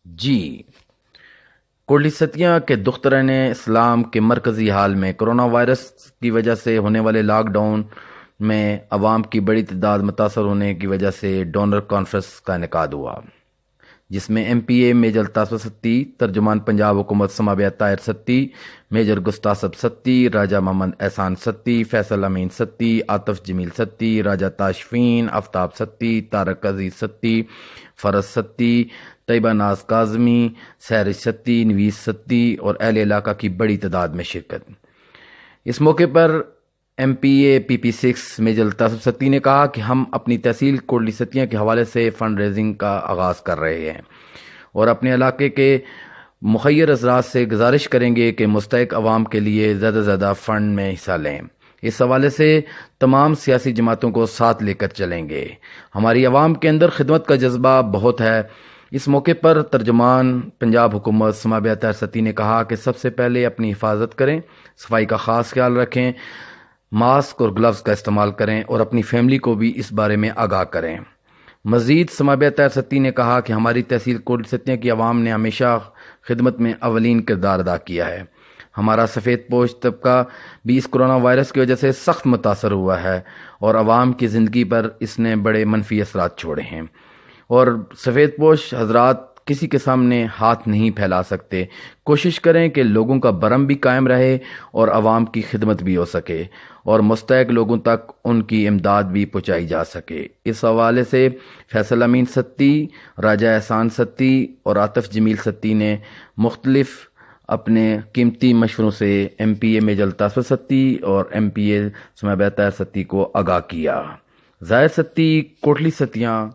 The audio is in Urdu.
جی، کوٹلی ستیاں کے دختران اسلام کے مرکزی حال میں کرونا وائرس کی وجہ سے ہونے والے لاک ڈاؤن میں عوام کی بڑی تعداد متاثر ہونے کی وجہ سے ڈونر کانفرنس کا انعقاد ہوا، جس میں ایم پی اے میجر الطاف ستی، ترجمان پنجاب حکومت سماویہ طاہر ستی، میجر گستاسب ستی، راجہ محمد احسان ستی، فیصل امین ستی، عاطف جمیل ستی، راجہ تاشفین، آفتاب ستی، طارق عزیز ستی، فرز ستی، طیبہ ناز کاظمی، سہرش ستی، نویس ستی اور اہل علاقہ کی بڑی تعداد میں شرکت۔ اس موقع پر ایم پی اے پی پی 6 میجر الطاف ستی نے کہا کہ ہم اپنی تحصیل کوٹلی ستیاں کے حوالے سے فنڈ ریزنگ کا آغاز کر رہے ہیں اور اپنے علاقے کے مخیر حضرات سے گزارش کریں گے کہ مستحق عوام کے لیے زیادہ سے زیادہ فنڈ میں حصہ لیں۔ اس حوالے سے تمام سیاسی جماعتوں کو ساتھ لے کر چلیں گے۔ ہماری عوام کے اندر خدمت کا جذبہ بہت ہے۔ اس موقع پر ترجمان پنجاب حکومت سماویہ طاہر ستی نے کہا کہ سب سے پہلے اپنی حفاظت کریں، صفائی کا خاص خیال رکھیں، ماسک اور گلوز کا استعمال کریں اور اپنی فیملی کو بھی اس بارے میں آگاہ کریں۔ مزید سماویہ طاہر ستی نے کہا کہ ہماری تحصیل کوٹلی ستیاں کی عوام نے ہمیشہ خدمت میں اولین کردار ادا کیا ہے۔ ہمارا سفید پوش طبقہ بھی اس کرونا وائرس کی وجہ سے سخت متاثر ہوا ہے اور عوام کی زندگی پر اس نے بڑے منفی اثرات چھوڑے ہیں، اور سفید پوش حضرات کسی کے سامنے ہاتھ نہیں پھیلا سکتے۔ کوشش کریں کہ لوگوں کا برم بھی قائم رہے اور عوام کی خدمت بھی ہو سکے اور مستحق لوگوں تک ان کی امداد بھی پہنچائی جا سکے۔ اس حوالے سے فیصل امین ستی، راجہ احسان ستی اور عاطف جمیل ستی نے مختلف اپنے قیمتی مشوروں سے ایم پی اے میجر الطاف ستی اور ایم پی اے سماویہ طاہر ستی کو آگاہ کیا۔ ظاہر ستی، کوٹلی ستیاں،